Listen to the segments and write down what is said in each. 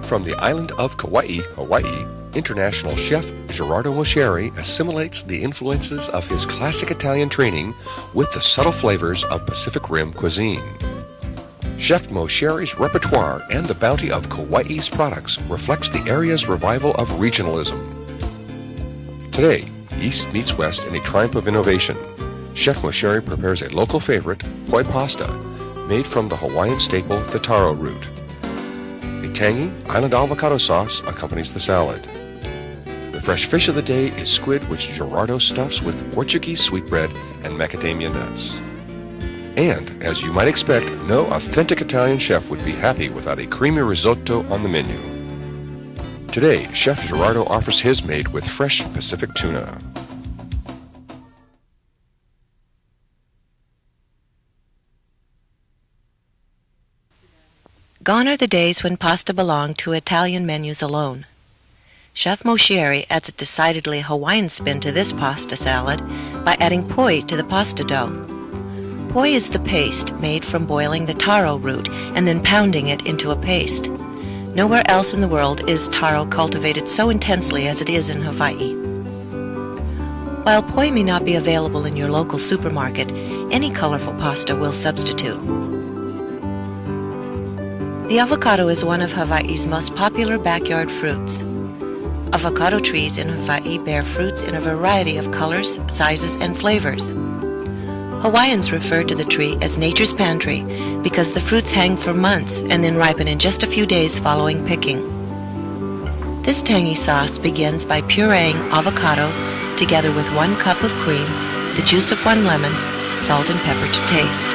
From the island of Kauai, Hawaii, international chef Gerardo Moceri assimilates the influences of his classic Italian training with the subtle flavors of Pacific Rim cuisine. Chef Moceri's repertoire and the bounty of Kauai's products reflects the area's revival of regionalism. Today, East meets West in a triumph of innovation. Chef Moceri prepares a local favorite, poi pasta, made from the Hawaiian staple, the taro root. A tangy island avocado sauce accompanies the salad. The fresh fish of the day is squid, which Gerardo stuffs with Portuguese sweetbread and macadamia nuts. And, as you might expect, no authentic Italian chef would be happy without a creamy risotto on the menu. Today, Chef Gerardo offers his made with fresh Pacific tuna. Gone are the days when pasta belonged to Italian menus alone. Chef Moceri adds a decidedly Hawaiian spin to this pasta salad by adding poi to the pasta dough. Poi is the paste made from boiling the taro root and then pounding it into a paste. Nowhere else in the world is taro cultivated so intensely as it is in Hawaii. While poi may not be available in your local supermarket, any colorful pasta will substitute. The avocado is one of Hawaii's most popular backyard fruits. Avocado trees in Hawaii bear fruits in a variety of colors, sizes, and flavors. Hawaiians refer to the tree as nature's pantry because the fruits hang for months and then ripen in just a few days following picking. This tangy sauce begins by pureeing avocado together with 1 cup of cream, the juice of 1 lemon, salt and pepper to taste.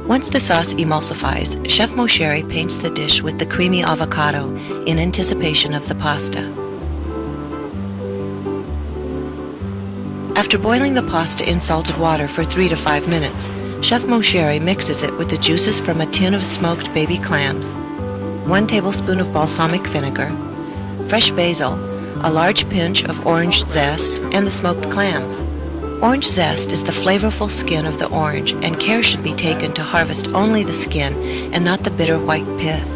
Once the sauce emulsifies, Chef Moceri paints the dish with the creamy avocado in anticipation of the pasta. After boiling the pasta in salted water for 3 to 5 minutes, Chef Moceri mixes it with the juices from a tin of smoked baby clams, 1 tablespoon of balsamic vinegar, fresh basil, a large pinch of orange zest, and the smoked clams. Orange zest is the flavorful skin of the orange, and care should be taken to harvest only the skin and not the bitter white pith.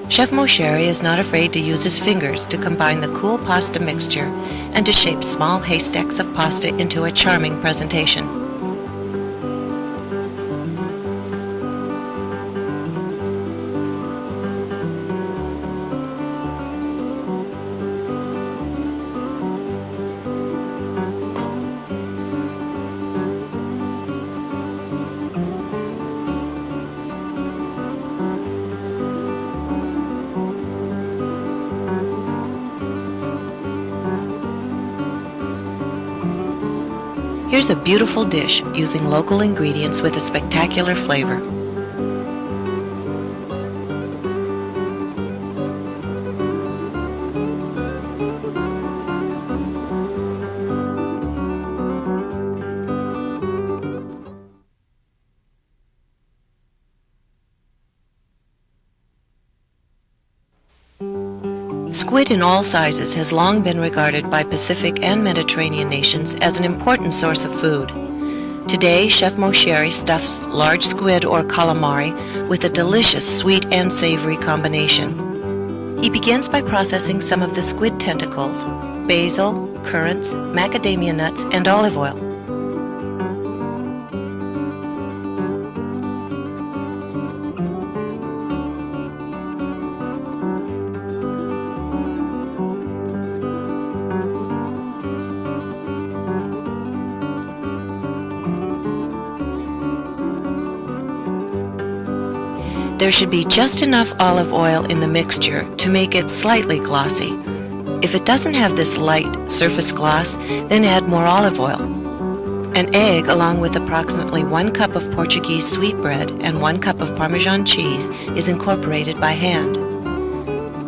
Chef Moceri is not afraid to use his fingers to combine the cool pasta mixture and to shape small haystacks of pasta into a charming presentation. Here's a beautiful dish using local ingredients with a spectacular flavor. Squid in all sizes has long been regarded by Pacific and Mediterranean nations as an important source of food. Today, Chef Moceri stuffs large squid or calamari with a delicious sweet and savory combination. He begins by processing some of the squid tentacles, basil, currants, macadamia nuts, and olive oil. There should be just enough olive oil in the mixture to make it slightly glossy. If it doesn't have this light surface gloss, then add more olive oil. An egg, along with approximately 1 cup of Portuguese sweetbread and 1 cup of Parmesan cheese, is incorporated by hand.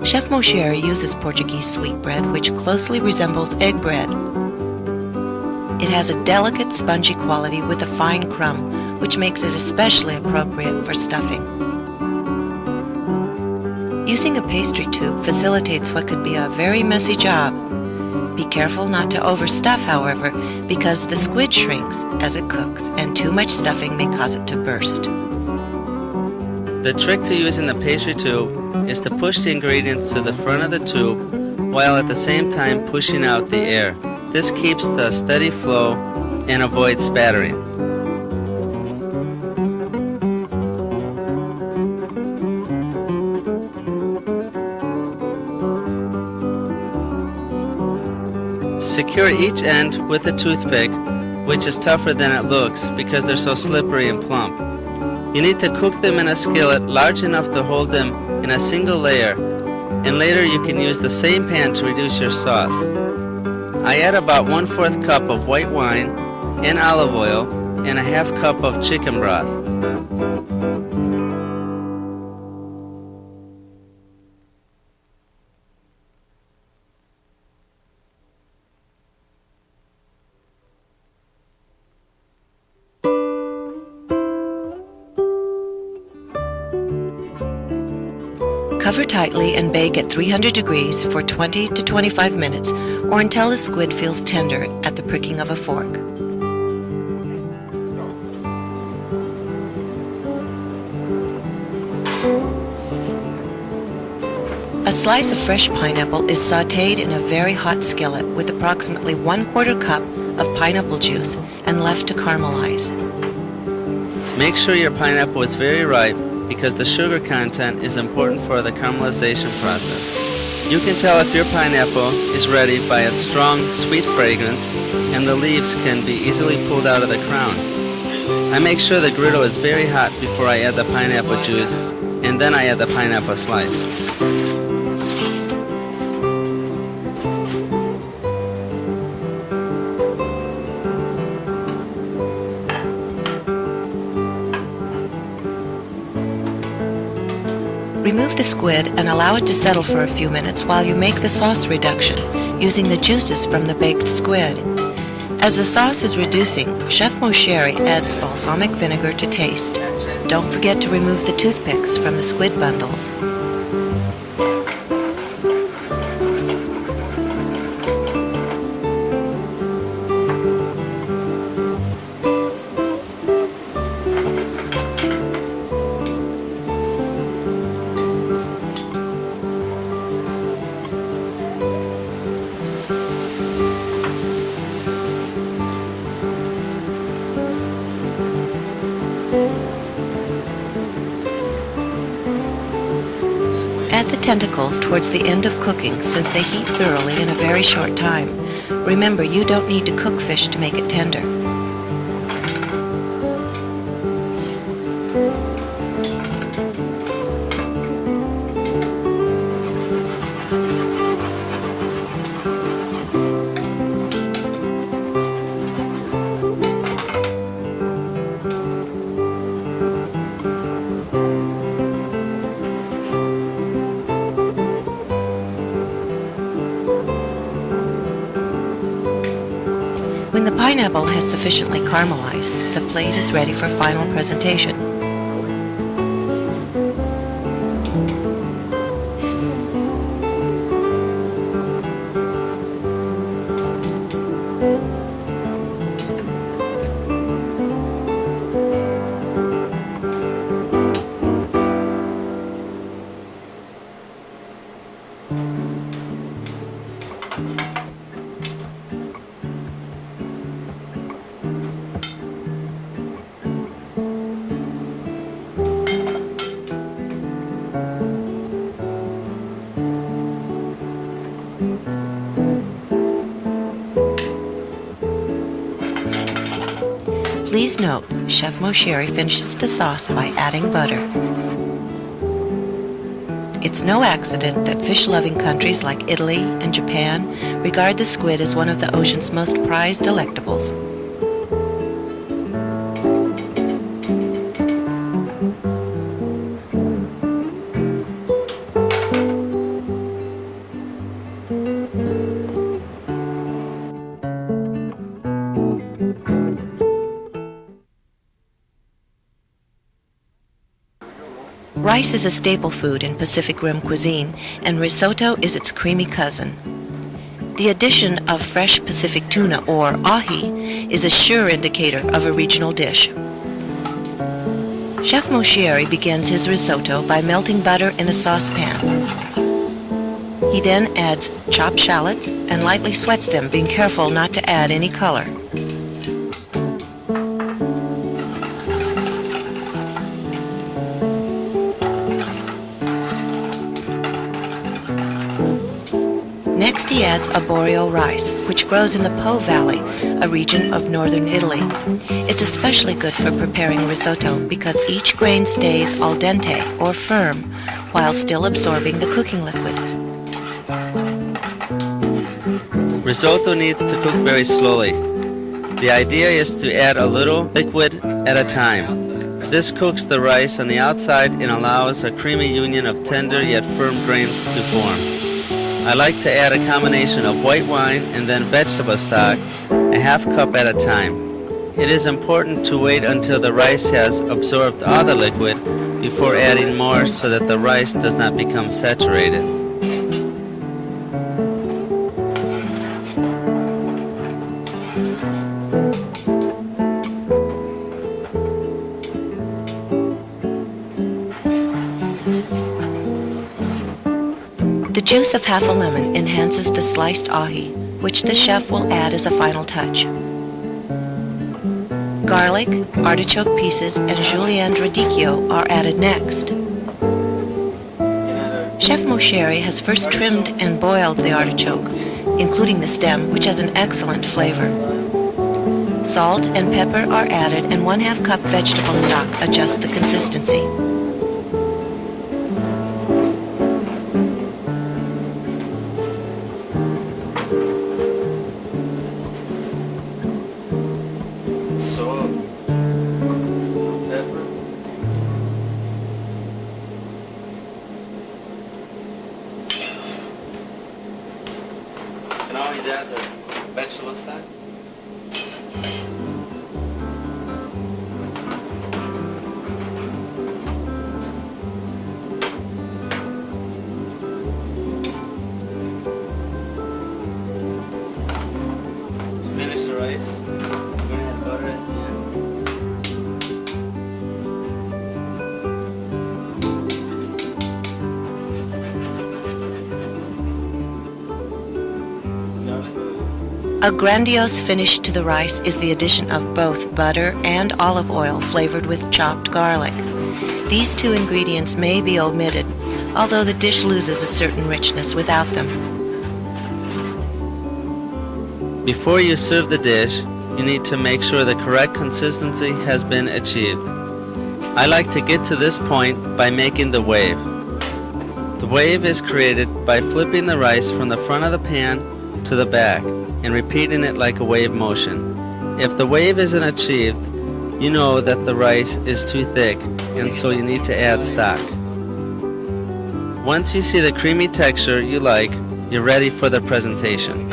Chef Moceri uses Portuguese sweetbread, which closely resembles egg bread. It has a delicate, spongy quality with a fine crumb, which makes it especially appropriate for stuffing. Using a pastry tube facilitates what could be a very messy job. Be careful not to overstuff, however, because the squid shrinks as it cooks, and too much stuffing may cause it to burst. The trick to using the pastry tube is to push the ingredients to the front of the tube while at the same time pushing out the air. This keeps the steady flow and avoids spattering. Secure each end with a toothpick, which is tougher than it looks because they're so slippery and plump. You need to cook them in a skillet large enough to hold them in a single layer, and later you can use the same pan to reduce your sauce. I add about 1/4 cup of white wine and olive oil and a 1/2 cup of chicken broth. Cover tightly and bake at 300 degrees for 20 to 25 minutes or until the squid feels tender at the pricking of a fork. A slice of fresh pineapple is sautéed in a very hot skillet with approximately 1/4 cup of pineapple juice and left to caramelize. Make sure your pineapple is very ripe because the sugar content is important for the caramelization process. You can tell if your pineapple is ready by its strong, sweet fragrance, and the leaves can be easily pulled out of the crown. I make sure the griddle is very hot before I add the pineapple juice, and then I add the pineapple slice. Remove the squid and allow it to settle for a few minutes while you make the sauce reduction, using the juices from the baked squid. As the sauce is reducing, Chef Moceri adds balsamic vinegar to taste. Don't forget to remove the toothpicks from the squid bundles. Add the tentacles towards the end of cooking since they heat thoroughly in a very short time. Remember, you don't need to cook fish to make it tender. When the pineapple has sufficiently caramelized, the plate is ready for final presentation. Please note, Chef Moceri finishes the sauce by adding butter. It's no accident that fish-loving countries like Italy and Japan regard the squid as one of the ocean's most prized delectables. Rice is a staple food in Pacific Rim cuisine, and risotto is its creamy cousin. The addition of fresh Pacific tuna, or ahi, is a sure indicator of a regional dish. Chef Moceri begins his risotto by melting butter in a saucepan. He then adds chopped shallots and lightly sweats them, being careful not to add any color. Next he adds arborio rice, which grows in the Po Valley, a region of northern Italy. It's especially good for preparing risotto because each grain stays al dente, or firm, while still absorbing the cooking liquid. Risotto needs to cook very slowly. The idea is to add a little liquid at a time. This cooks the rice on the outside and allows a creamy union of tender yet firm grains to form. I like to add a combination of white wine and then vegetable stock, a half cup at a time. It is important to wait until the rice has absorbed all the liquid before adding more so that the rice does not become saturated. The juice of half a lemon enhances the sliced ahi, which the chef will add as a final touch. Garlic, artichoke pieces, and julienne radicchio are added next. Chef Moceri has first trimmed and boiled the artichoke, including the stem, which has an excellent flavor. Salt and pepper are added, and 1/2 cup vegetable stock adjusts the consistency. Can I always add the vegetable stock? Finish the rice. We're gonna add butter at the end. A grandiose finish to the rice is the addition of both butter and olive oil flavored with chopped garlic. These two ingredients may be omitted, although the dish loses a certain richness without them. Before you serve the dish, you need to make sure the correct consistency has been achieved. I like to get to this point by making the wave. The wave is created by flipping the rice from the front of the pan to the back and repeating it like a wave motion. If the wave isn't achieved, you know that the rice is too thick, and so you need to add stock. Once you see the creamy texture you like, you're ready for the presentation.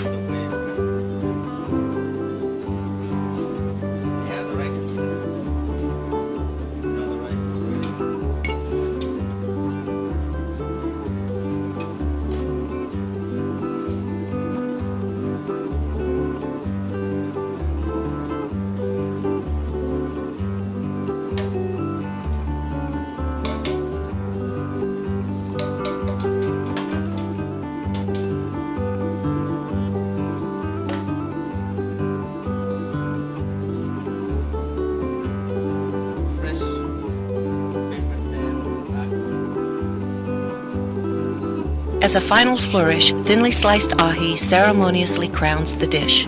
As a final flourish, thinly sliced ahi ceremoniously crowns the dish.